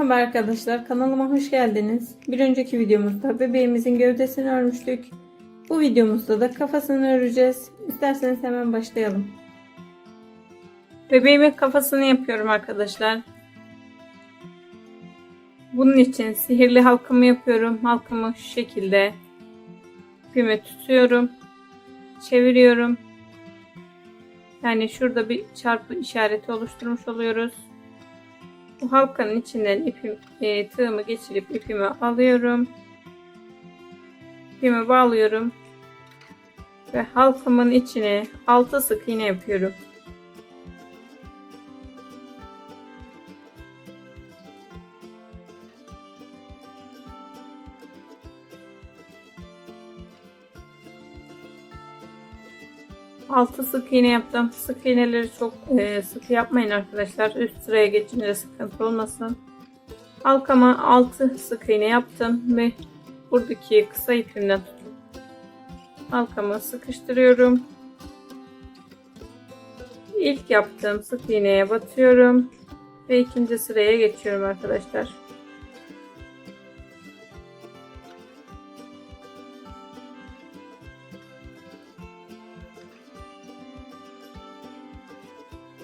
Merhaba arkadaşlar, kanalıma hoş geldiniz. Bir önceki videomuzda bebeğimizin gövdesini örmüştük. Bu videomuzda da kafasını öreceğiz. İsterseniz hemen başlayalım. Bebeğimin kafasını yapıyorum arkadaşlar. Bunun için sihirli halkamı yapıyorum. Halkamı şu şekilde ipimi tutuyorum. Çeviriyorum. Yani şurada bir çarpı işareti oluşturmuş oluyoruz. Bu halkanın içinden tığımı geçirip ipimi alıyorum. İpimi bağlıyorum. Ve halkamın içine 6 sık iğne yapıyorum. Altı sık iğne yaptım. Sık iğneleri çok sıkı yapmayın arkadaşlar. Üst sıraya geçince sıkıntı olmasın. Halkama 6 sık iğne yaptım ve buradaki kısa ipimden tutup halkamı sıkıştırıyorum. İlk yaptığım sık iğneye batıyorum ve ikinci sıraya geçiyorum arkadaşlar.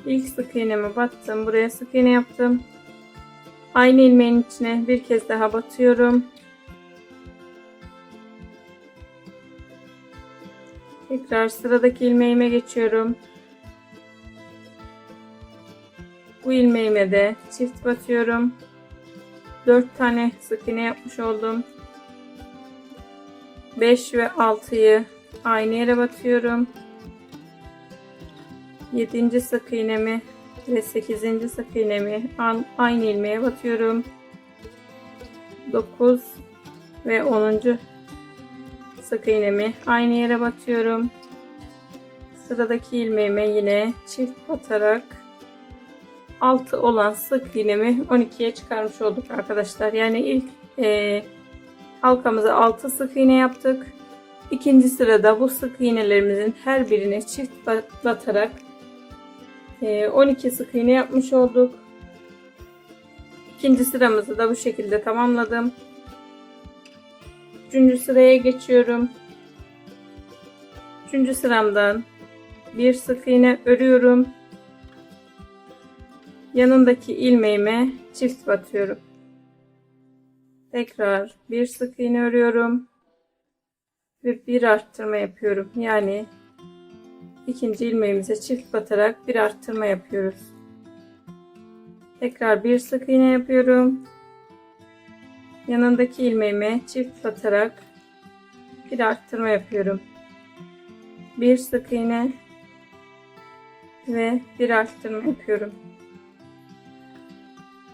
İlk sık iğnemi battım. Buraya sık iğne yaptım. Aynı ilmeğin içine bir kez daha batıyorum. Tekrar sıradaki ilmeğime geçiyorum. Bu ilmeğime de çift batıyorum. 4 tane sık iğne yapmış oldum. 5 ve 6'yı aynı yere batıyorum. 7. sık iğnemi ve 8. sık iğnemi aynı ilmeğe batıyorum. 9 ve 10. sık iğnemi aynı yere batıyorum. Sıradaki ilmeğime yine çift batarak 6 olan sık iğnemi 12'ye çıkarmış olduk arkadaşlar. Yani ilk halkamıza 6 sık iğne yaptık. İkinci sırada bu sık iğnelerimizin her birine çift batarak 12 sık iğne yapmış olduk. İkinci sıramızı da bu şekilde tamamladım. Üçüncü sıraya geçiyorum. Üçüncü sıramdan bir sık iğne örüyorum. Yanındaki ilmeğime çift batıyorum. Tekrar bir sık iğne örüyorum ve bir arttırma yapıyorum. Yani ikinci ilmeğimize çift batarak bir arttırma yapıyoruz. Tekrar bir sık iğne yapıyorum. Yanındaki ilmeğime çift batarak bir arttırma yapıyorum. Bir sık iğne ve bir arttırma yapıyorum.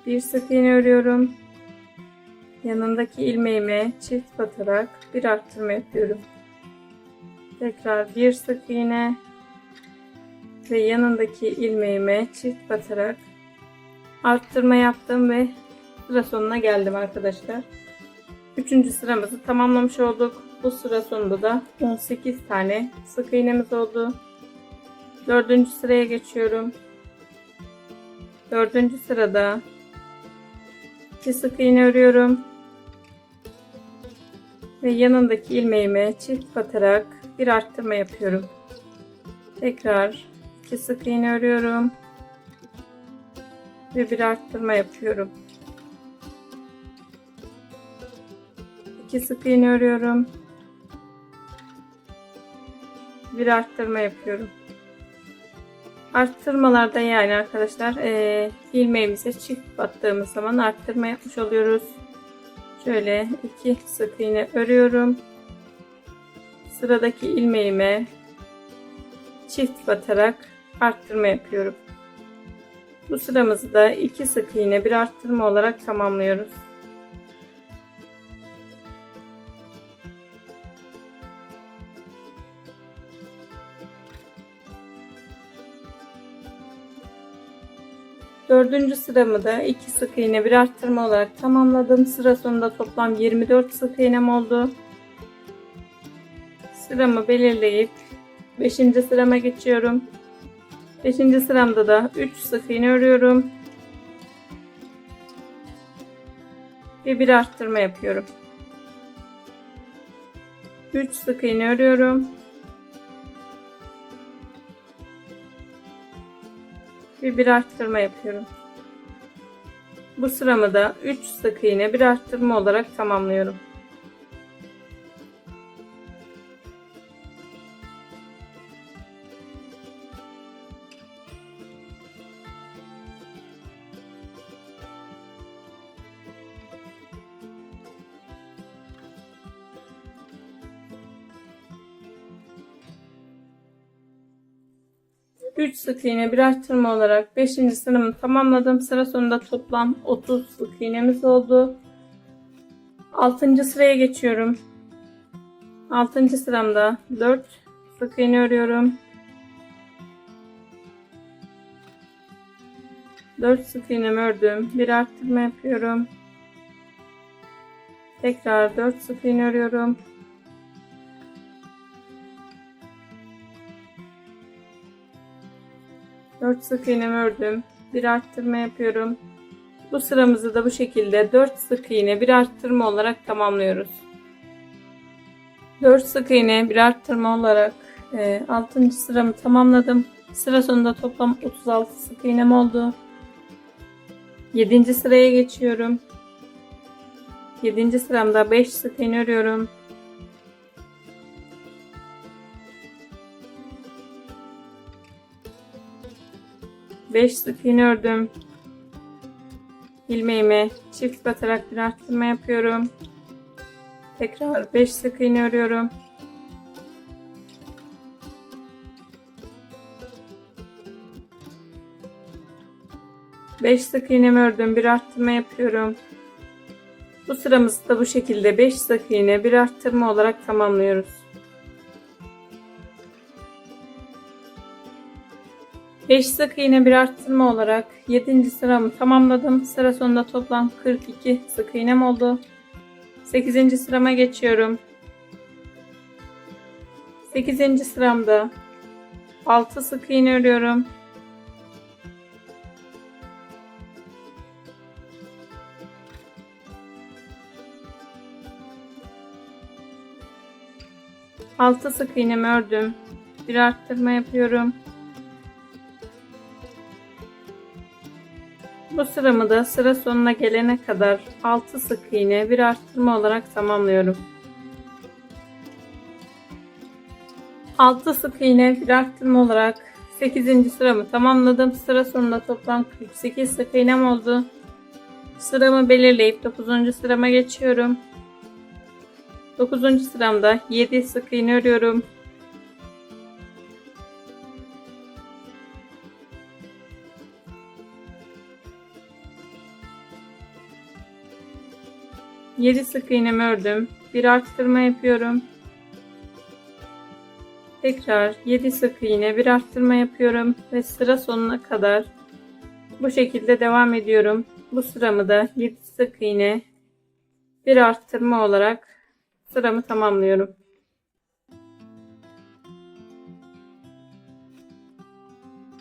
Bir sık iğne örüyorum. Yanındaki ilmeğime çift batarak bir arttırma yapıyorum. Tekrar bir sık iğne ve yanındaki ilmeğime çift batarak arttırma yaptım ve sıra sonuna geldim arkadaşlar. Üçüncü sıramızı tamamlamış olduk. Bu sıra sonunda da 18 tane sık iğnemiz oldu. Dördüncü sıraya geçiyorum. Dördüncü sırada 2 sık iğne örüyorum ve yanındaki ilmeğime çift batarak bir arttırma yapıyorum. Tekrar 2 sık iğne örüyorum ve bir arttırma yapıyorum. 2 sık iğne örüyorum, bir arttırma yapıyorum. Arttırmalarda yani arkadaşlar ilmeğimize çift battığımız zaman arttırma yapmış oluyoruz. Şöyle 2 sık iğne örüyorum. Sıradaki ilmeğime çift batarak arttırma yapıyorum. Bu sıramızı da 2 sık iğne bir arttırma olarak tamamlıyoruz. Dördüncü sıramı da 2 sık iğne bir arttırma olarak tamamladım. Sıra sonunda toplam 24 sık iğnem oldu. Sıramı belirleyip 5. sırama geçiyorum. 5. sıramda da 3 sık iğne örüyorum. ve bir arttırma yapıyorum. 3 sık iğne örüyorum. Ve bir arttırma yapıyorum. Bu sıramı da 3 sık iğne bir arttırma olarak tamamlıyorum. Üç sık iğne bir arttırma olarak 5. sıramı tamamladım. Sıra sonunda toplam 30 sık iğnemiz oldu. 6. sıraya geçiyorum. 6. sıramda 4 sık iğne örüyorum. 4 sık iğnemi ördüm. Bir arttırma yapıyorum. Tekrar 4 sık iğne örüyorum. Dört sık iğnemi ördüm. Bir arttırma yapıyorum. Bu sıramızı da bu şekilde 4 sık iğne bir arttırma olarak tamamlıyoruz. 4 sık iğne bir arttırma olarak 6. sıramı tamamladım. Sıra sonunda toplam 36 sık iğnem oldu. 7. sıraya geçiyorum. 7. sıramda 5 sık iğne örüyorum. Beş sık iğne ördüm. İlmeğime çift batarak bir arttırma yapıyorum. Tekrar 5 sık iğne örüyorum. Beş sık iğnemi ördüm. Bir arttırma yapıyorum. Bu sıramızı da bu şekilde 5 sık iğne bir arttırma olarak tamamlıyoruz. 5 sık iğne bir arttırma olarak 7. sıramı tamamladım. Sıra sonunda toplam 42 sık iğnem oldu. 8. sırama geçiyorum. 8. sıramda 6 sık iğne örüyorum. Altı sık iğnemi ördüm. Bir arttırma yapıyorum. Bu sıramı da sıra sonuna gelene kadar 6 sık iğne bir arttırma olarak tamamlıyorum. 6 sık iğne bir arttırma olarak 8. sıramı tamamladım. Sıra sonunda toplam 48 sık iğnem oldu. Sıramı belirleyip 9. sırama geçiyorum. 9. sıramda 7 sık iğne örüyorum. Yedi sık iğnemi ördüm. Bir arttırma yapıyorum. Tekrar 7 sık iğne bir arttırma yapıyorum ve sıra sonuna kadar bu şekilde devam ediyorum. Bu sıramı da 7 sık iğne bir arttırma olarak sıramı tamamlıyorum.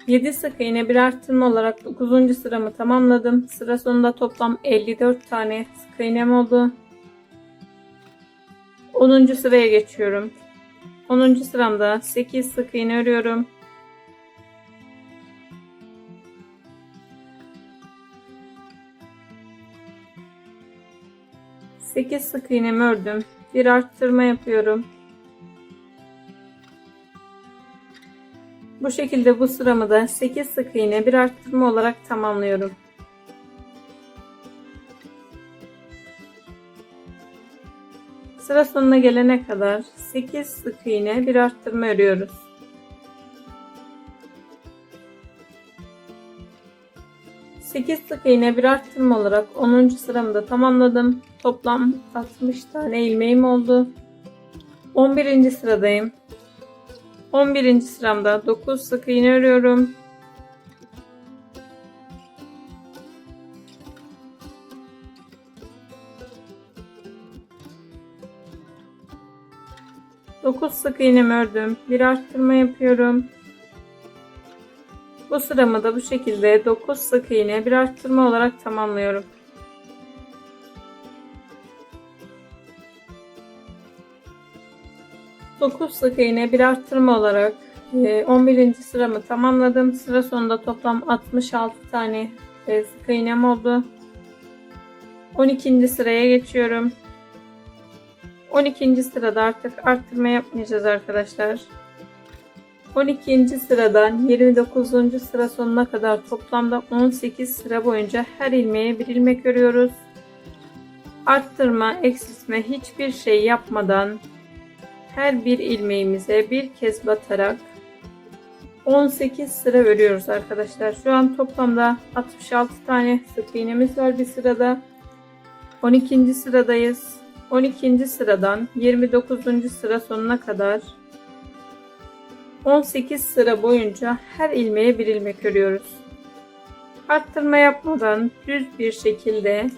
Yedi sık iğne bir arttırma olarak 9. sıramı tamamladım. Sıra sonunda toplam 54 tane sık iğnem oldu. 10. sıraya geçiyorum. 10. sıramda 8 sık iğne örüyorum. Sekiz sık iğnemi ördüm. Bir arttırma yapıyorum. Bu şekilde bu sıramı da 8 sık iğne bir arttırma olarak tamamlıyorum. Sıra sonuna gelene kadar 8 sık iğne bir arttırma örüyoruz. Sekiz sık iğne bir arttırma olarak 10. sıramı da tamamladım. Toplam 60 tane ilmeğim oldu. 11. sıradayım. 11. sıramda 9 sık iğne örüyorum. Dokuz sık iğnemi ördüm. Bir arttırma yapıyorum. Bu sıramı da bu şekilde 9 sık iğne bir arttırma olarak tamamlıyorum. 9 sık iğne bir arttırma olarak 11. sıramı tamamladım. Sıra sonunda toplam 66 tane sık iğnem oldu. 12. sıraya geçiyorum. 12. sırada artık arttırma yapmayacağız arkadaşlar. 12. sıradan 29. sıra sonuna kadar toplamda 18 sıra boyunca her ilmeğe bir ilmek örüyoruz. Arttırma, eksiltme hiçbir şey yapmadan her bir ilmeğimize bir kez batarak 18 sıra örüyoruz arkadaşlar. Şu an toplamda 66 tane sık iğnemiz var bir sırada. 12. sıradayız. 12. sıradan 29. sıra sonuna kadar 18 sıra boyunca her ilmeğe bir ilmek örüyoruz. Arttırma yapmadan düz bir şekilde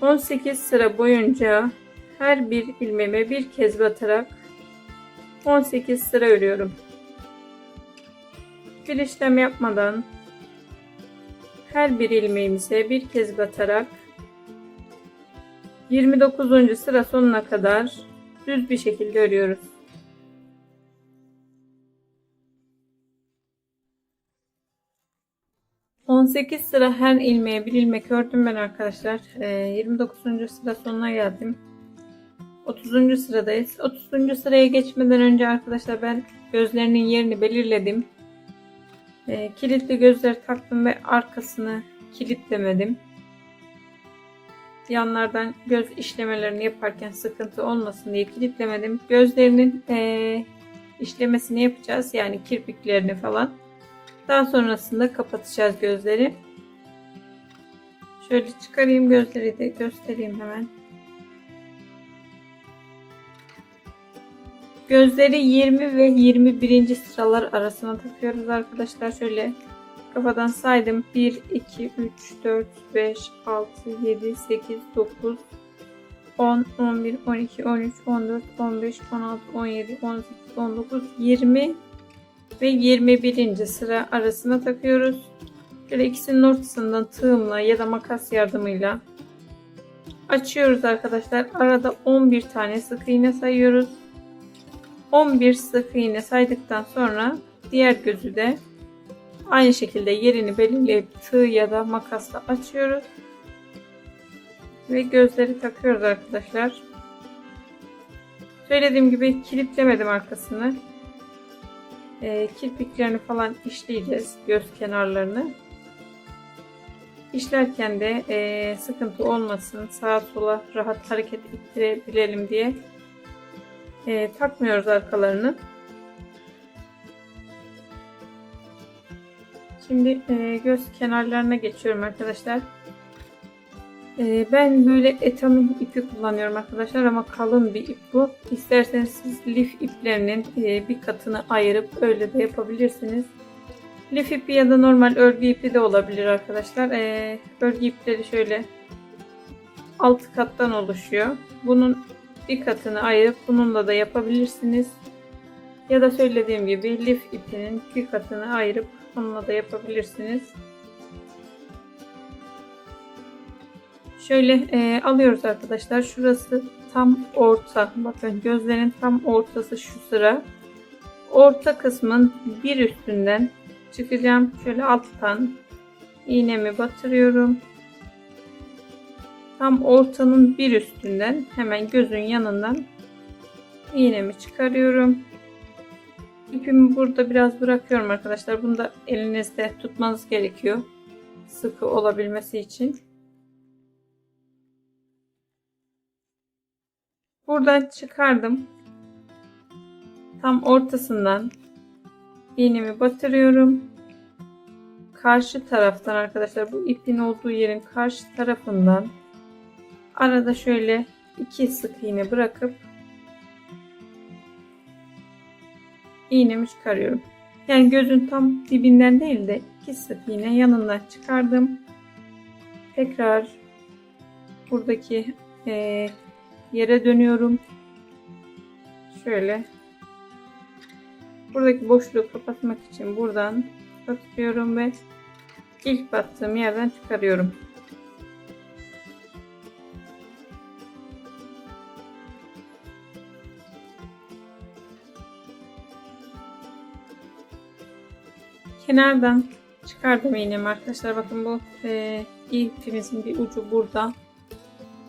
18 sıra boyunca her bir ilmeğime bir kez batarak 18 sıra örüyorum. Bir işlem yapmadan her bir ilmeğimize bir kez batarak 29. sıra sonuna kadar düz bir şekilde örüyoruz. ...18 sıra her ilmeğe bir ilmek ördüm ben arkadaşlar. 29. sıra sonuna geldim. 30. sıradayız. 30. sıraya geçmeden önce arkadaşlar ben gözlerinin yerini belirledim. Kilitli gözleri taktım ve arkasını kilitlemedim. Yanlardan göz işlemelerini yaparken sıkıntı olmasın diye kilitlemedim. Gözlerinin işlemesini yapacağız. Yani kirpiklerini falan. Daha sonrasında kapatacağız gözleri. Şöyle çıkarayım gözleri de göstereyim hemen. Gözleri 20 ve 21. sıralar arasına takıyoruz arkadaşlar. Şöyle kafadan saydım. 1, 2, 3, 4, 5, 6, 7, 8, 9, 10, 11, 12, 13, 14, 15, 16, 17, 18, 19, 20 ve 21. sıra arasına takıyoruz. Şöyle ikisinin ortasından tığımla ya da makas yardımıyla açıyoruz arkadaşlar. Arada 11 tane sık iğne sayıyoruz. 11 sık iğne saydıktan sonra diğer gözü de aynı şekilde yerini belirleyip tığ ya da makasla açıyoruz. Ve gözleri takıyoruz arkadaşlar. Söylediğim gibi kilitlemedim arkasını. Kirpiklerini falan işleyeceğiz. Göz kenarlarını. İşlerken de sıkıntı olmasın. Sağa sola rahat hareket ettirebilelim diye takmıyoruz arkalarını. Şimdi göz kenarlarına geçiyorum arkadaşlar. Ben böyle etamin ipi kullanıyorum arkadaşlar ama kalın bir ip bu. İsterseniz siz lif iplerinin bir katını ayırıp öyle de yapabilirsiniz. Lif ipi ya da normal örgü ipi de olabilir arkadaşlar. Örgü ipleri şöyle 6 kattan oluşuyor. Bunun bir katını ayırıp bununla da yapabilirsiniz. Ya da söylediğim gibi lif ipinin bir katını ayırıp bununla da yapabilirsiniz. Şöyle alıyoruz arkadaşlar. Şurası tam orta. Bakın gözlerin tam ortası şu sıra. Orta kısmın bir üstünden çıkacağım. Şöyle alttan iğnemi batırıyorum. Tam ortanın bir üstünden hemen gözün yanından iğnemi çıkarıyorum. İpimi burada biraz bırakıyorum arkadaşlar. Bunu da elinizde tutmanız gerekiyor. Sıkı olabilmesi için. Buradan çıkardım. Tam ortasından iğnemi batırıyorum. Karşı taraftan arkadaşlar bu ipin olduğu yerin karşı tarafından arada şöyle 2 sık iğne bırakıp iğnemi çıkarıyorum. Yani gözün tam dibinden değil de 2 sık iğne yanından çıkardım. Tekrar buradaki yere dönüyorum. Şöyle buradaki boşluğu kapatmak için buradan batıyorum ve ilk battığım yerden çıkarıyorum. Kenardan çıkardım iğnemi arkadaşlar. Bakın bu ipimizin bir ucu burada.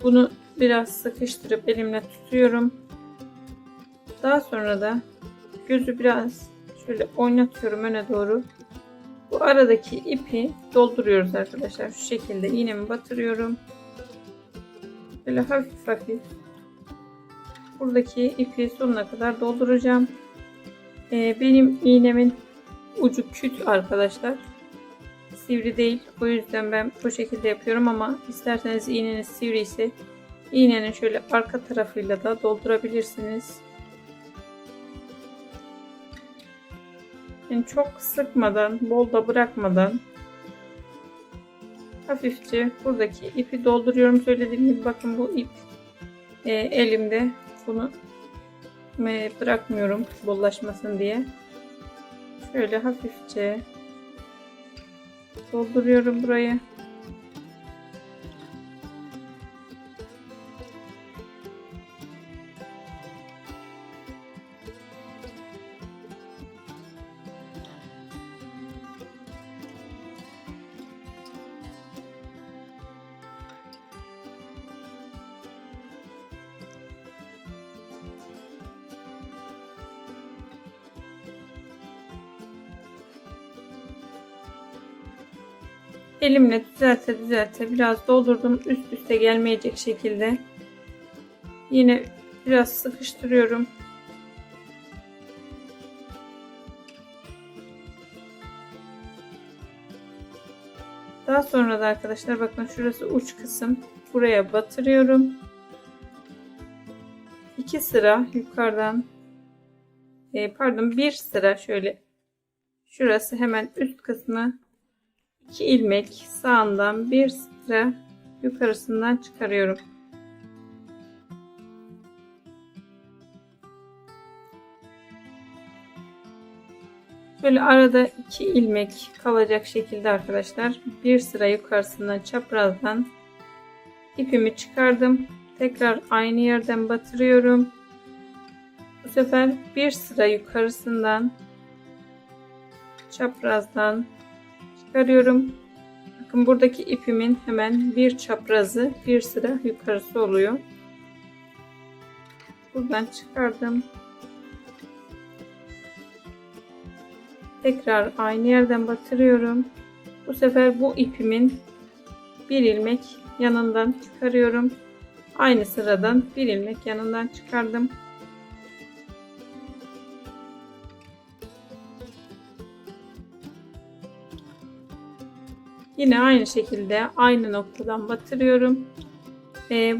Bunu biraz sıkıştırıp elimle tutuyorum. Daha sonra da gözü biraz şöyle oynatıyorum öne doğru. Bu aradaki ipi dolduruyoruz arkadaşlar. Şu şekilde iğnemi batırıyorum. Böyle hafif hafif buradaki ipi sonuna kadar dolduracağım. Benim iğnemin ucu küt arkadaşlar. Sivri değil. O yüzden ben bu şekilde yapıyorum ama isterseniz iğneniz sivri ise iğnenin şöyle arka tarafıyla da doldurabilirsiniz. Yani çok sıkmadan, bol da bırakmadan hafifçe buradaki ipi dolduruyorum. Söylediğim gibi bakın bu ip elimde. Bunu bırakmıyorum bollaşmasın diye. Şöyle hafifçe dolduruyorum burayı. Elimle düzelte biraz doldurdum. Üst üste gelmeyecek şekilde. Yine biraz sıkıştırıyorum. Daha sonra da arkadaşlar bakın şurası uç kısım. Buraya batırıyorum. 2 sıra yukarıdan bir sıra şöyle şurası hemen üst kısmı 2 ilmek sağından bir sıra yukarısından çıkarıyorum. Şöyle arada 2 ilmek kalacak şekilde arkadaşlar bir sıra yukarısından çaprazdan ipimi çıkardım. Tekrar aynı yerden batırıyorum. Bu sefer bir sıra yukarısından çaprazdan çıkarıyorum. Bakın buradaki ipimin hemen bir çaprazı bir sıra yukarısı oluyor. Buradan çıkardım. Tekrar aynı yerden batırıyorum. Bu sefer bu ipimin bir ilmek yanından çıkarıyorum. Aynı sıradan bir ilmek yanından çıkardım. Yine aynı şekilde aynı noktadan batırıyorum.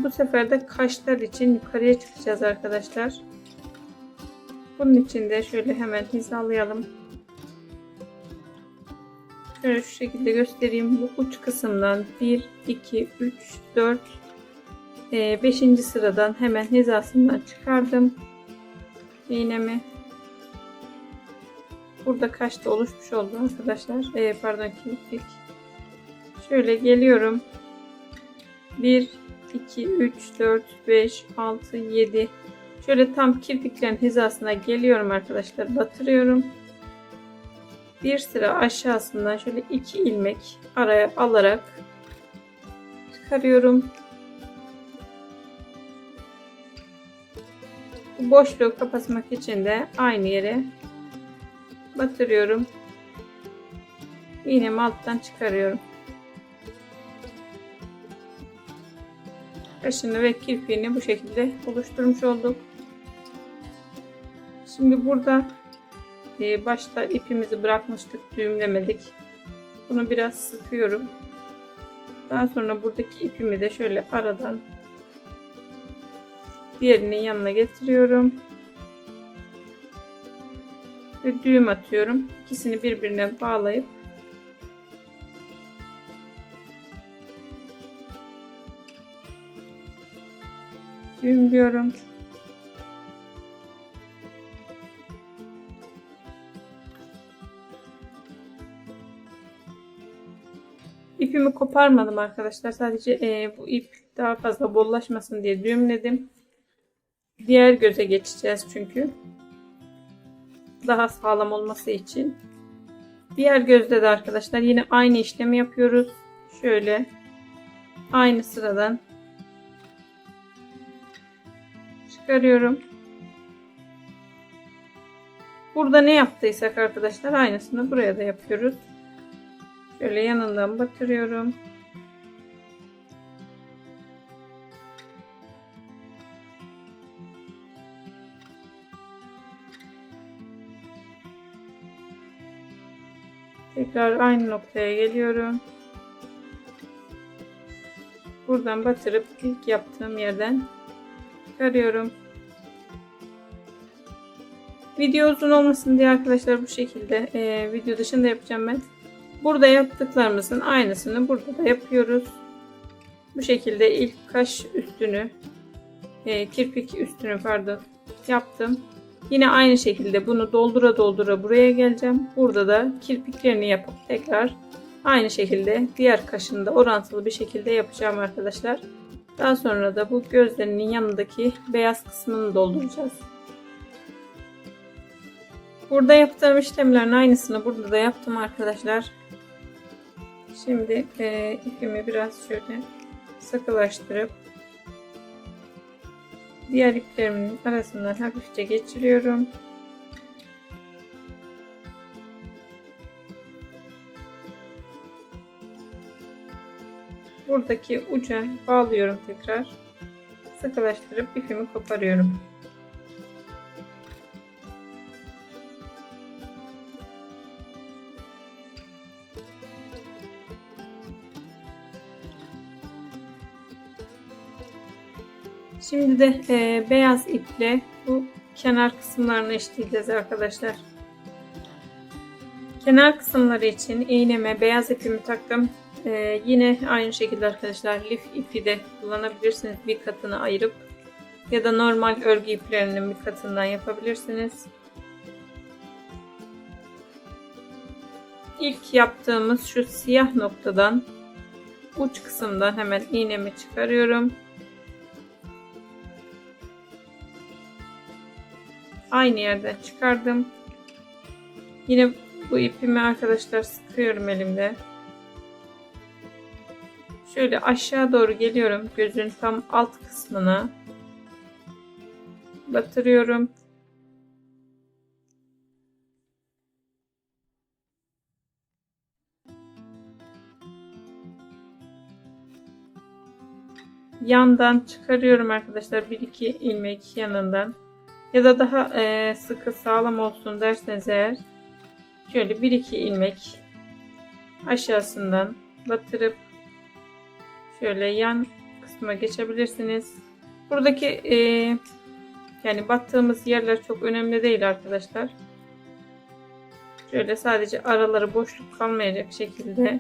Bu sefer de kaşlar için yukarıya çıkacağız arkadaşlar. Bunun için de şöyle hemen hizalayalım. Şöyle şu şekilde göstereyim. Bu uç kısımdan 1, 2, 3, 4, 5. sıradan hemen hizasından çıkardım iğnemi. Burada kaş da oluşmuş oldu arkadaşlar. Pardon, kirpik. Şöyle geliyorum. 1, 2, 3, 4, 5, 6, 7. Şöyle tam kirpiklerin hizasına geliyorum arkadaşlar. Batırıyorum. Bir sıra aşağısından şöyle 2 ilmek araya alarak çıkarıyorum. Bu boşluğu kapatmak için de aynı yere batırıyorum. İğnemi alttan çıkarıyorum. Kaşını ve kirpiğini bu şekilde oluşturmuş olduk. Şimdi burada başta ipimizi bırakmıştık, düğümlemedik. Bunu biraz sıkıyorum. Daha sonra buradaki ipimi de şöyle aradan diğerinin yanına getiriyorum. Ve düğüm atıyorum. İkisini birbirine bağlayıp düğümlüyorum. İpimi koparmadım arkadaşlar. Sadece bu ip daha fazla bollaşmasın diye düğümledim. Diğer göze geçeceğiz çünkü. Daha sağlam olması için. Diğer gözde de arkadaşlar yine aynı işlemi yapıyoruz. Şöyle aynı sıradan çıkarıyorum. Burada ne yaptıysak arkadaşlar aynısını buraya da yapıyoruz. Şöyle yanından batırıyorum. Tekrar aynı noktaya geliyorum. Buradan batırıp ilk yaptığım yerden çıkarıyorum. Video uzun olmasın diye arkadaşlar bu şekilde video dışında yapacağım ben. Burada yaptıklarımızın aynısını burada da yapıyoruz. Bu şekilde ilk kaş üstünü, kirpik üstünü pardon yaptım. Yine aynı şekilde bunu doldura doldura buraya geleceğim. Burada da kirpiklerini yapıp tekrar aynı şekilde diğer kaşını da orantılı bir şekilde yapacağım arkadaşlar. Daha sonra da bu gözlerinin yanındaki beyaz kısmını dolduracağız. Burada yaptığım işlemlerin aynısını burada da yaptım arkadaşlar. Şimdi ipimi biraz şöyle sıkılaştırıp diğer iplerimin arasından hafifçe geçiriyorum. Buradaki uca bağlıyorum tekrar. Sıkılaştırıp ipimi koparıyorum. Şimdi de beyaz iple bu kenar kısımlarını işleyeceğiz arkadaşlar. Kenar kısımları için iğneme beyaz ipimi taktım. Yine aynı şekilde arkadaşlar lif ipi de kullanabilirsiniz, bir katını ayırıp ya da normal örgü iplerinin bir katından yapabilirsiniz. İlk yaptığımız şu siyah noktadan uç kısımdan hemen iğnemi çıkarıyorum. Aynı yerden çıkardım. Yine bu ipimi arkadaşlar sıkıyorum elimde. Şöyle aşağı doğru geliyorum. Gözün tam alt kısmına batırıyorum. Yandan çıkarıyorum arkadaşlar. 1-2 ilmek yanından. Ya da daha sıkı sağlam olsun derseniz eğer şöyle 1-2 ilmek aşağısından batırıp şöyle yan kısma geçebilirsiniz. Buradaki yani battığımız yerler çok önemli değil arkadaşlar. Şöyle sadece araları boşluk kalmayacak şekilde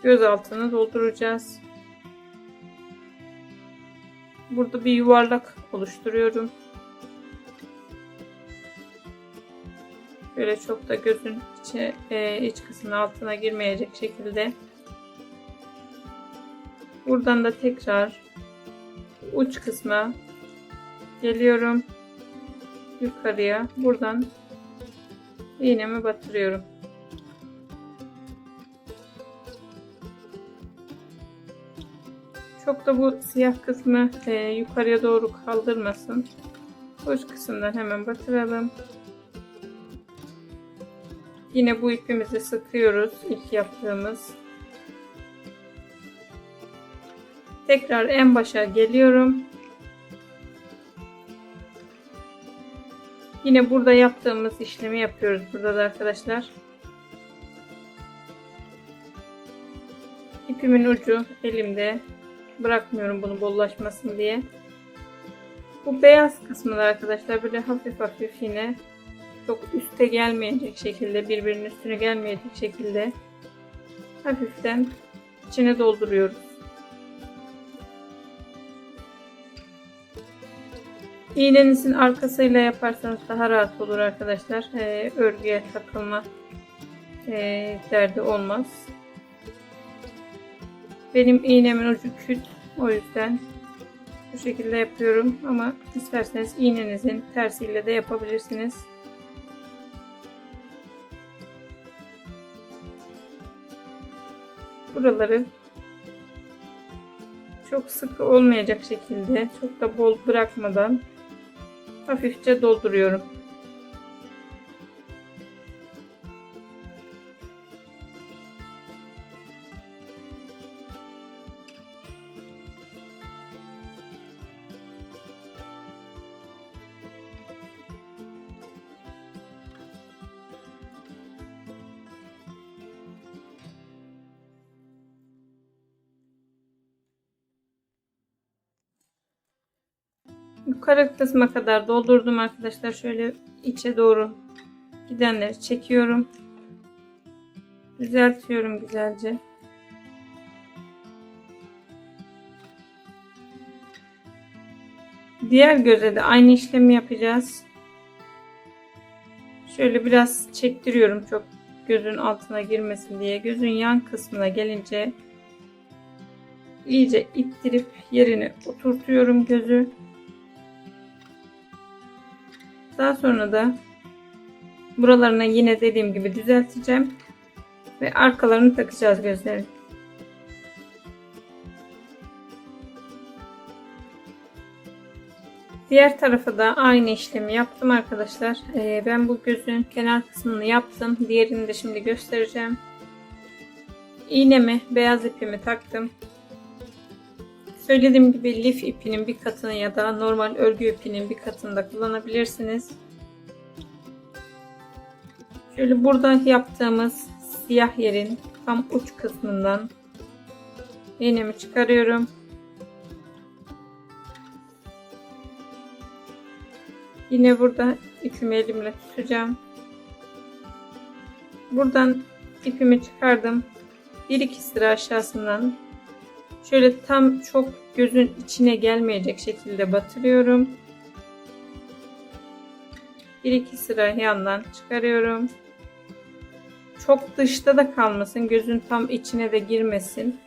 göz altını dolduracağız. Burada bir yuvarlak oluşturuyorum. Böyle çok da gözün iç kısmının altına girmeyecek şekilde. Buradan da tekrar uç kısma geliyorum. Yukarıya. Buradan iğnemi batırıyorum. Çok da bu siyah kısmı yukarıya doğru kaldırmasın. Uç kısımdan hemen batıralım. Yine bu ipimizi sıkıyoruz ilk yaptığımız. Tekrar en başa geliyorum. Yine burada yaptığımız işlemi yapıyoruz burada da arkadaşlar. İpimin ucu elimde. Bırakmıyorum bunu bollaşmasın diye. Bu beyaz kısmı da arkadaşlar böyle hafif hafif yine çok üste gelmeyecek şekilde, birbirinin üstüne gelmeyecek şekilde hafiften içine dolduruyoruz. İğnenizin arkasıyla yaparsanız daha rahat olur arkadaşlar. Örgüye takılma derdi olmaz. Benim iğnemin ucu küt, o yüzden bu şekilde yapıyorum ama isterseniz iğnenizin tersiyle de yapabilirsiniz. Buraları çok sıkı olmayacak şekilde, çok da bol bırakmadan hafifçe dolduruyorum. Yukarı kısma kadar doldurdum arkadaşlar. Şöyle içe doğru gidenleri çekiyorum. Düzeltiyorum güzelce. Diğer göze de aynı işlemi yapacağız. Şöyle biraz çektiriyorum, çok gözün altına girmesin diye. Gözün yan kısmına gelince iyice ittirip yerine oturtuyorum gözü. Daha sonra da buralarına yine dediğim gibi düzelteceğim ve arkalarını takacağız gözlerin. Diğer tarafa da aynı işlemi yaptım arkadaşlar. Ben bu gözün kenar kısmını yaptım. Diğerini de şimdi göstereceğim. İğnemi, beyaz ipimi taktım. Söylediğim gibi lif ipinin bir katını ya da normal örgü ipinin bir katını da kullanabilirsiniz. Şöyle burada yaptığımız siyah yerin tam uç kısmından iğnemi çıkarıyorum. Yine burada ipimi elimle tutacağım. Buradan ipimi çıkardım. 1-2 sıra aşağısından şöyle tam çok gözün içine gelmeyecek şekilde batırıyorum. 1-2 sıra yandan çıkarıyorum. Çok dışta da kalmasın. Gözün tam içine de girmesin.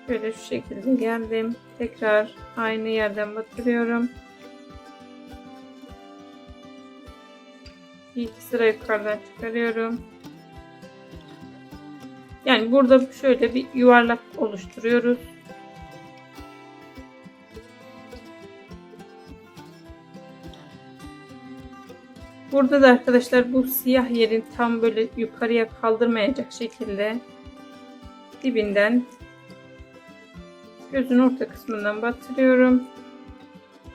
Böyle şu şekilde geldim. Tekrar aynı yerden batırıyorum. 1-2 sıra yukarıdan çıkarıyorum. Yani burada şöyle bir yuvarlak oluşturuyoruz. Burada da arkadaşlar bu siyah yerin tam böyle yukarıya kaldırmayacak şekilde dibinden gözün orta kısmından batırıyorum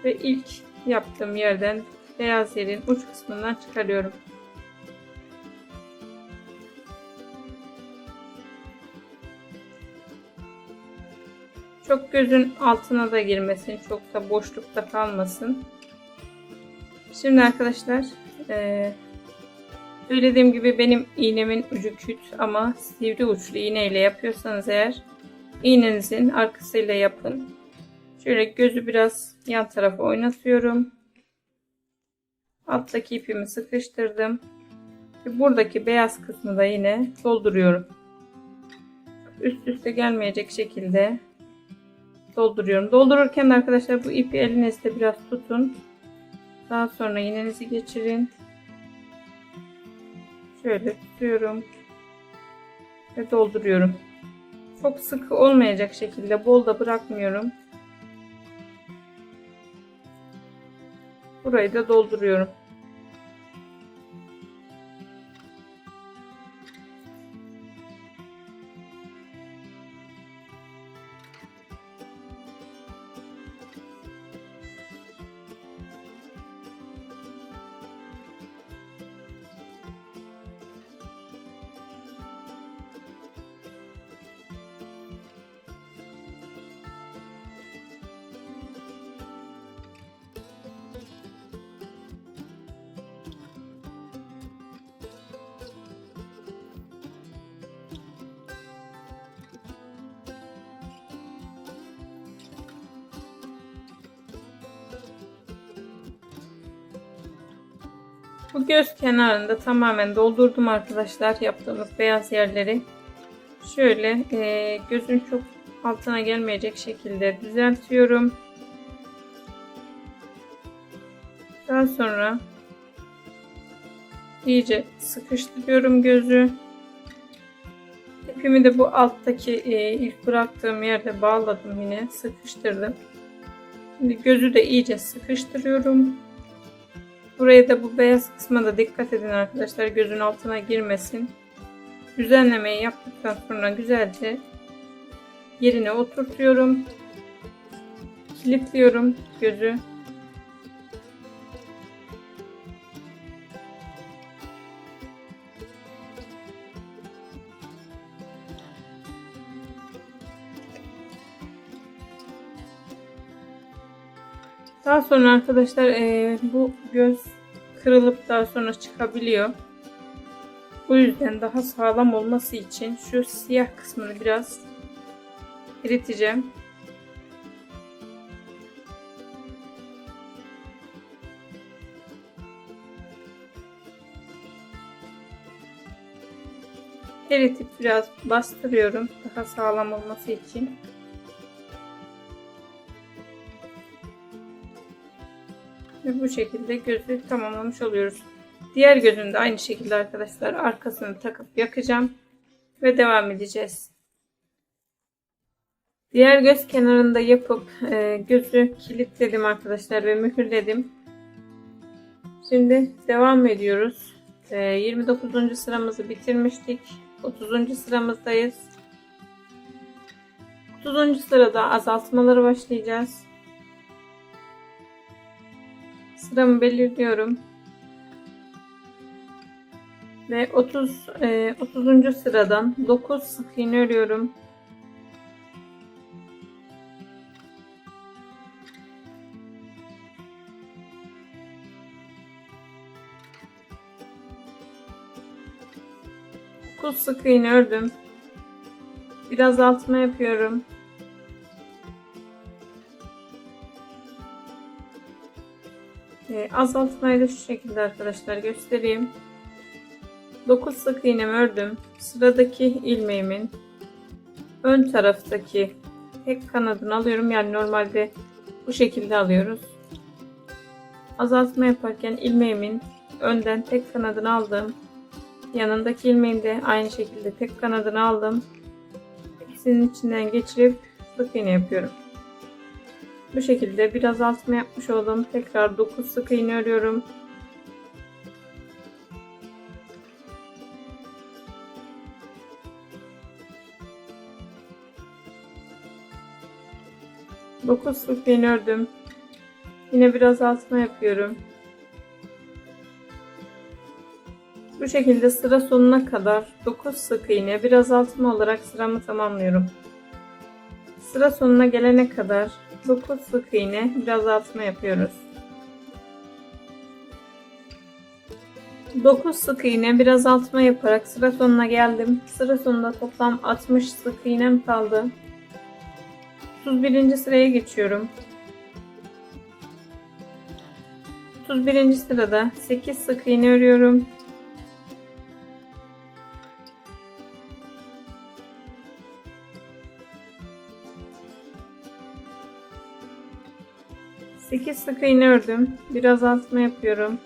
ve ilk yaptığım yerden beyaz yerin uç kısmından çıkarıyorum. Çok gözün altına da girmesin, çok da boşlukta kalmasın. Şimdi arkadaşlar söylediğim gibi benim iğnemin ucu küt ama sivri uçlu iğne ile yapıyorsanız eğer iğnenizin arkasıyla yapın. Şöyle gözü biraz yan tarafa oynatıyorum. Alttaki ipimi sıkıştırdım. Ve buradaki beyaz kısmı da yine dolduruyorum. Üst üste gelmeyecek şekilde dolduruyorum. Doldururken de arkadaşlar bu ipi elinizde biraz tutun. Daha sonra iğnenizi geçirin. Şöyle tutuyorum ve dolduruyorum. Çok sıkı olmayacak şekilde, bol da bırakmıyorum. Burayı da dolduruyorum. Bu göz kenarında tamamen doldurdum arkadaşlar, yaptığımız beyaz yerleri. Şöyle gözün çok altına gelmeyecek şekilde düzeltiyorum. Daha sonra iyice sıkıştırıyorum gözü. İpimi de bu alttaki ilk bıraktığım yerde bağladım, yine sıkıştırdım. Şimdi gözü de iyice sıkıştırıyorum. Buraya da, bu beyaz kısma da dikkat edin arkadaşlar, gözün altına girmesin. Düzenlemeyi yaptıktan sonra güzelce yerine oturtuyorum. Kilitliyorum gözü. Daha sonra arkadaşlar bu göz kırılıp daha sonra çıkabiliyor. Bu yüzden daha sağlam olması için şu siyah kısmını biraz eriteceğim. Eritip biraz bastırıyorum daha sağlam olması için. Ve bu şekilde gözü tamamlamış oluyoruz. Diğer gözünü de aynı şekilde arkadaşlar arkasını takıp yakacağım ve devam edeceğiz. Diğer göz kenarında yapıp gözü kilitledim arkadaşlar ve mühürledim. Şimdi devam ediyoruz. 29. sıramızı bitirmiştik. 30. sıramızdayız. 30. sırada azaltmaları başlayacağız. Sıramı belirliyorum. Ve 30. sıradan 9 sık iğne örüyorum. Sık iğne ördüm. Biraz azaltma yapıyorum. Azaltmayı da şu şekilde arkadaşlar göstereyim. 9 sık iğnemi ördüm. Sıradaki ilmeğimin ön taraftaki tek kanadını alıyorum. Yani normalde bu şekilde alıyoruz. Azaltma yaparken ilmeğimin önden tek kanadını aldım. Yanındaki ilmeğin de aynı şekilde tek kanadını aldım. İkisinin içinden geçirip sık iğne yapıyorum. Bu şekilde biraz azaltma yapmış oldum. Tekrar 9 sık iğne örüyorum. Dokuz sık iğne ördüm. Yine biraz azaltma yapıyorum. Bu şekilde sıra sonuna kadar 9 sık iğne bir azaltma olarak sıramı tamamlıyorum. Sıra sonuna gelene kadar 9 sık iğne bir azaltma yapıyoruz. 9 sık iğne bir azaltma yaparak sıra sonuna geldim. Sıra sonunda toplam 60 sık iğnem kaldı. 31. sıraya geçiyorum. 31. sırada 8 sık iğne örüyorum. Sekiz sık iğne ördüm. Bir azaltma yapıyorum.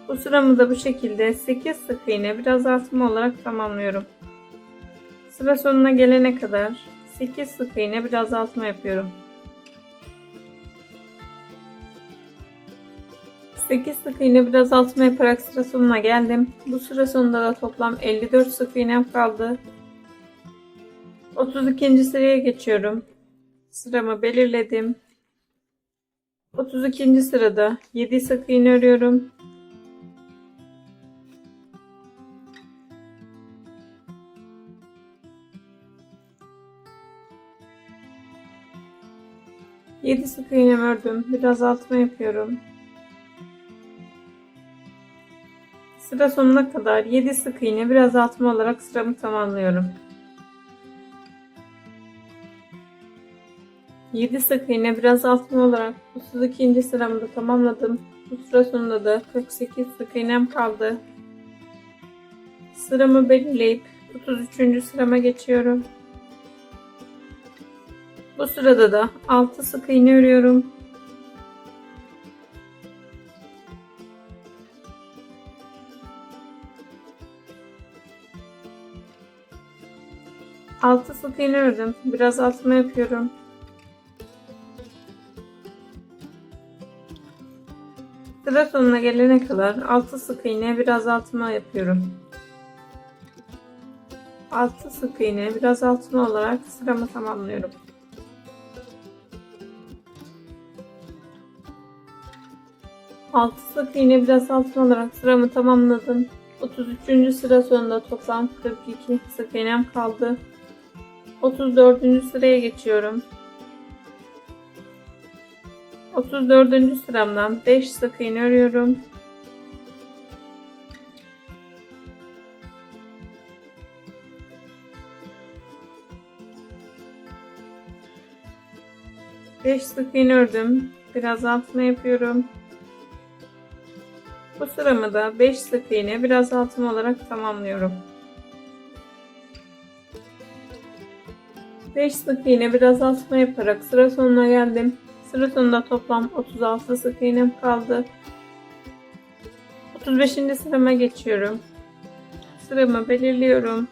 Bu sıramı da bu şekilde 8 sık iğne bir azaltma olarak tamamlıyorum. Sıra sonuna gelene kadar 8 sık iğne bir azaltma yapıyorum. 8 sık iğne bir azaltma yaparak sıra sonuna geldim. Bu sıra sonunda da toplam 54 sık iğnem kaldı. 32. sıraya geçiyorum. Sıramı belirledim. 32. sırada 7 sık iğne örüyorum. Yedi sık iğnemi ördüm. Bir azaltma yapıyorum. Sıra sonuna kadar 7 sık iğne bir azaltma olarak sıramı tamamlıyorum. 7 sık iğne bir azaltma olarak 32. sıramı da tamamladım. Bu sıra sonunda da 48 sık iğnem kaldı. Sıramı belirleyip 33. sırama geçiyorum. Bu sırada da 6 sık iğne örüyorum. 6 sık iğne ördüm. Biraz azaltma yapıyorum. Sıra sonuna gelene kadar 6 sık iğne bir azaltma yapıyorum. 6 sık iğne bir azaltma olarak sıramı tamamlıyorum. Altı sık iğne bir azaltma olarak sıramı tamamladım. 33. sıra sonunda toplam 42 sık iğnem kaldı. 34. sıraya geçiyorum. 34. sıramdan 5 sık iğne örüyorum. Beş sık iğne ördüm. Biraz azaltma yapıyorum. Bu sıramı da 5 sık iğne bir azaltma olarak tamamlıyorum. 5 sık iğne bir azaltma yaparak sıra sonuna geldim. Sıra sonunda toplam 36 sık iğnem kaldı. 35. sırama geçiyorum. Sıramı belirliyorum.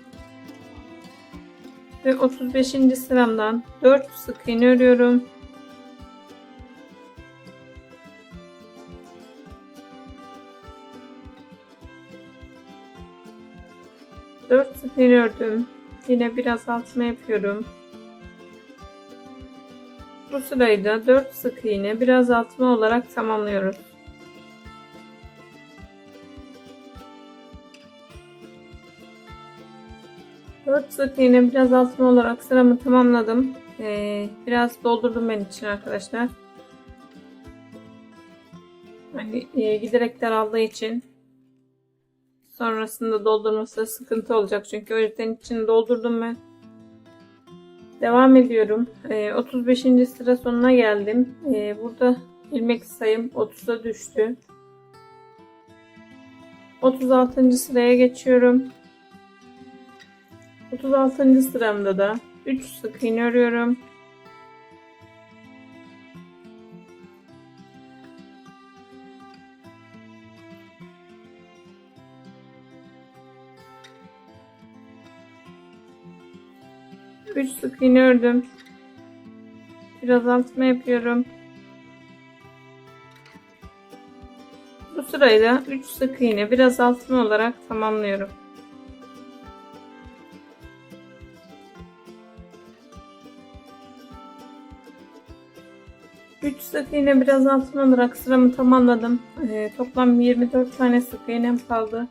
Ve 35. sıramdan 4 sık iğne örüyorum. Dört sık iğne ördüm. Yine bir azaltma yapıyorum. Bu sırayı da 4 sık iğne bir azaltma olarak tamamlıyoruz. Dört sık iğne bir azaltma olarak sıramı tamamladım. Biraz doldurdum ben için arkadaşlar. Hani giderek daraldığı için sonrasında doldurması sıkıntı olacak. Çünkü o yüzden içini doldurdum ben. Devam ediyorum. 35. sıra sonuna geldim. Burada ilmek sayım 30'a düştü. 36. sıraya geçiyorum. 36. sıramda da 3 sık iğne örüyorum. Üç sık iğne ördüm. Bir azaltma yapıyorum. Bu sırayı da 3 sık iğne bir azaltma olarak tamamlıyorum. Üç sık iğne bir azaltma olarak sıramı tamamladım. Toplam 24 tane sık iğnem kaldı.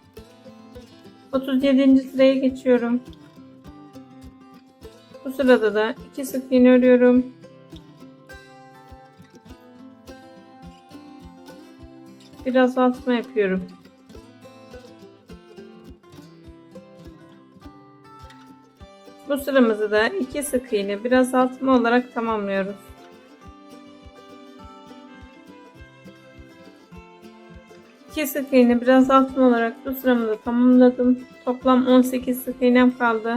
37. sıraya geçiyorum. Bu sırada da 2 sık iğne örüyorum. Bir azaltma yapıyorum. Bu sıramızı da 2 sık iğne bir azaltma olarak tamamlıyoruz. İki sık iğne bir azaltma olarak bu sıramı da tamamladım. Toplam 18 sık iğnem kaldı.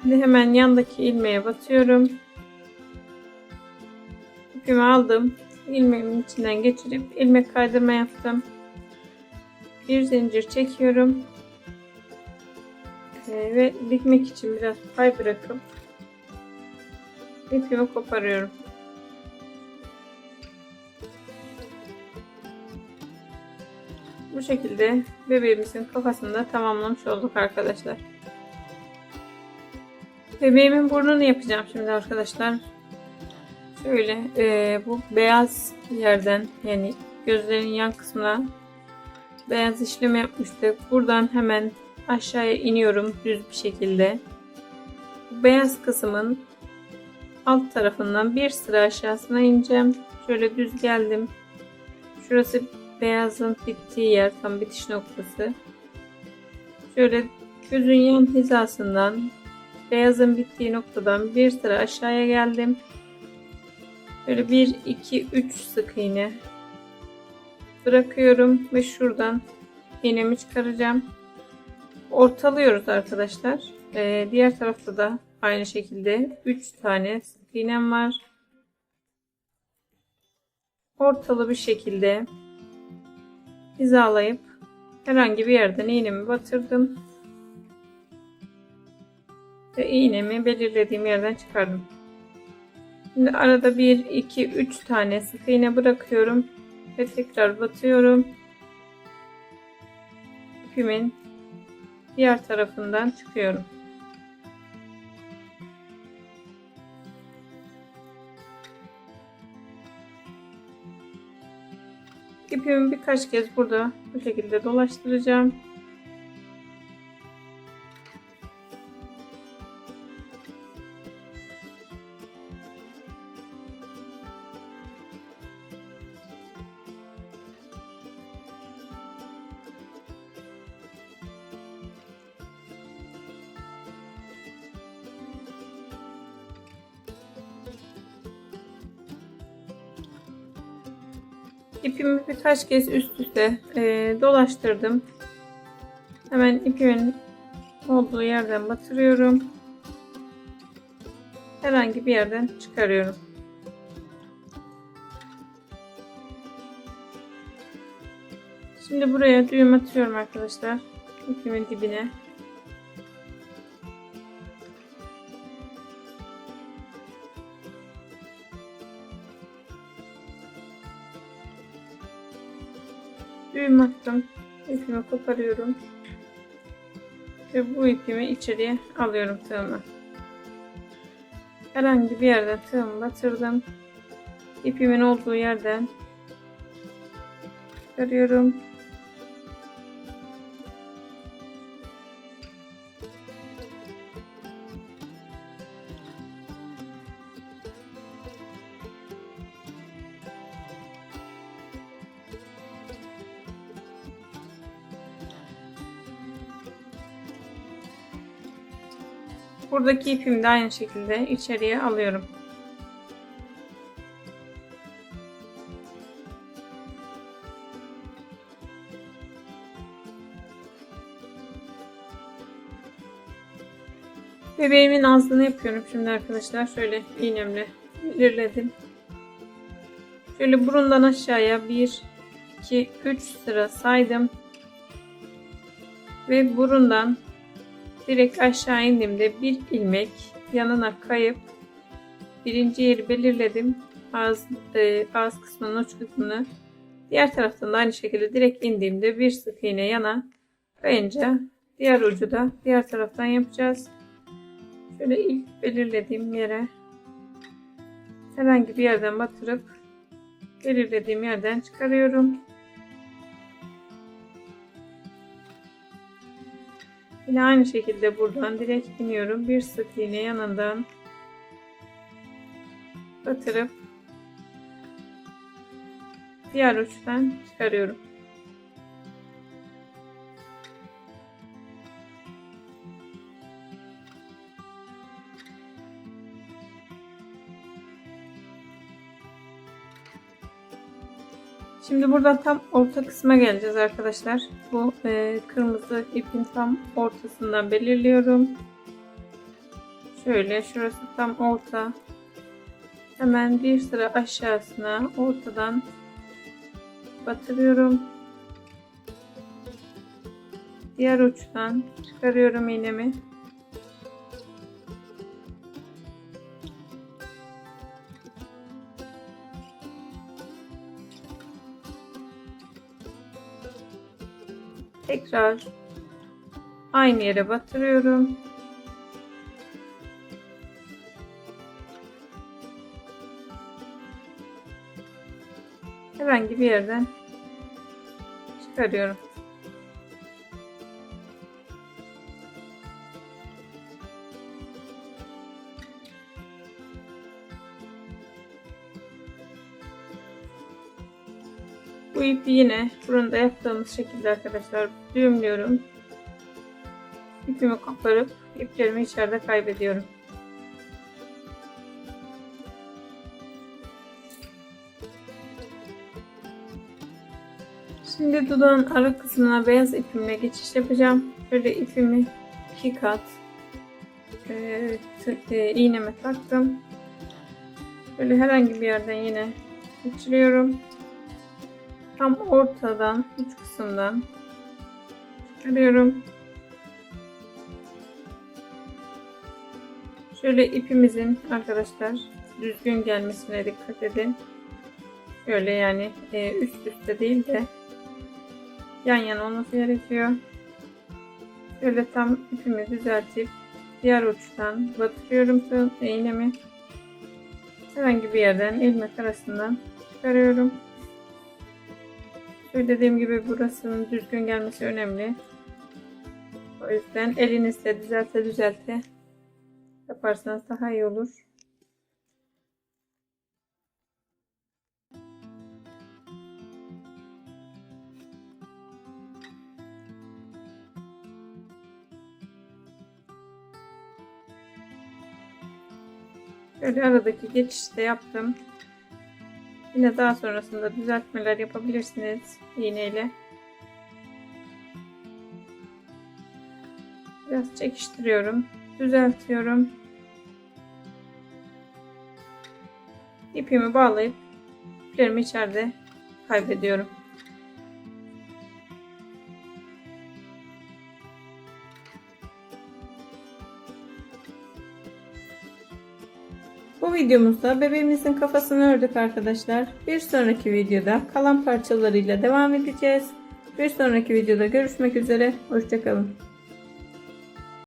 Şimdi hemen yandaki ilmeğe batıyorum. İpimi aldım. İlmeğimin içinden geçirip ilmek kaydırma yaptım. Bir zincir çekiyorum. Ve dikmek için biraz pay bırakıp ipimi koparıyorum. Bu şekilde bebeğimizin kafasını da tamamlamış olduk arkadaşlar. Bebeğimin burnunu yapacağım şimdi arkadaşlar. Şöyle bu beyaz yerden, yani gözlerin yan kısmına beyaz işlem yapmıştık. Buradan hemen aşağıya iniyorum düz bir şekilde. Bu beyaz kısmın alt tarafından bir sıra aşağısına ineceğim. Şöyle düz geldim. Şurası beyazın bittiği yer, tam bitiş noktası. Şöyle gözün yan hizasından beyazın bittiği noktadan bir sıra aşağıya geldim. Böyle 1 2 3 sık iğne bırakıyorum ve şuradan iğnemi çıkaracağım. Ortalıyoruz arkadaşlar. Diğer tarafta da aynı şekilde 3 tane sık iğnem var. Ortalı bir şekilde hizalayıp herhangi bir yerden iğnemi batırdım. Ve iğnemi belirlediğim yerden çıkardım. Şimdi arada 1, 2, 3 tane sık iğne bırakıyorum ve tekrar batıyorum. İpimin diğer tarafından çıkıyorum. İpimi birkaç kez burada bu şekilde dolaştıracağım. İpimi birkaç kez üst üste dolaştırdım. Hemen ipimin olduğu yerden batırıyorum. Herhangi bir yerden çıkarıyorum. Şimdi buraya düğüm atıyorum arkadaşlar. İpimin dibine. Düğüm attım. İpimi koparıyorum. Ve bu ipimi içeriye alıyorum tığımı. Herhangi bir yerden tığımı batırdım. İpimin olduğu yerden çıkarıyorum. Buradaki ipimi de aynı şekilde içeriye alıyorum. Bebeğimin ağzını yapıyorum şimdi arkadaşlar. Şöyle iğnemle belirledim. Şöyle burundan aşağıya 1, 2, 3 sıra saydım. Ve burundan direkt aşağı indiğimde bir ilmek yanına kayıp birinci yeri belirledim. Ağız kısmının uç kısmını. Diğer taraftan da aynı şekilde direkt indiğimde bir sık iğne yana kayınca diğer ucu da diğer taraftan yapacağız. Şöyle ilk belirlediğim yere herhangi bir yerden batırıp belirlediğim yerden çıkarıyorum. Yine aynı şekilde buradan direkt iniyorum. Bir sık iğne yanından batırıp diğer uçtan çıkarıyorum. Şimdi buradan tam orta kısma geleceğiz arkadaşlar. Bu kırmızı ipin tam ortasından belirliyorum. Şöyle şurası tam orta. Hemen bir sıra aşağısına ortadan batırıyorum. Diğer uçtan çıkarıyorum iğnemi. Tekrar aynı yere batırıyorum. Herhangi bir yerden çıkarıyorum. Bu ipi yine burunda yaptığımız şekilde arkadaşlar düğümlüyorum. İpimi koparıp iplerimi içeride kaybediyorum. Şimdi dudağın ara kısmına beyaz ipimle geçiş yapacağım. Böyle ipimi 2 kat iğneme taktım. Böyle herhangi bir yerden yine geçiriyorum. Tam ortadan, uç kısımdan çıkarıyorum. Şöyle ipimizin arkadaşlar düzgün gelmesine dikkat edin. Şöyle yani üst üste değil de yan yana olması gerekiyor. Şöyle tam ipimi düzeltip diğer uçtan batırıyorum iğnemi. Herhangi bir yerden ilmek arasından çıkarıyorum. Söylediğim gibi burasının düzgün gelmesi önemli. O yüzden elinizle düzelte yaparsanız daha iyi olur. Şöyle aradaki geçişte yaptım. Yine daha sonrasında düzeltmeler yapabilirsiniz iğneyle. Biraz çekiştiriyorum, düzeltiyorum. İpimi bağlayıp iplerimi içeride kaybediyorum. Bu videomuzda bebeğimizin kafasını ördük arkadaşlar. Bir sonraki videoda kalan parçalarıyla devam edeceğiz. Bir sonraki videoda görüşmek üzere. Hoşça kalın.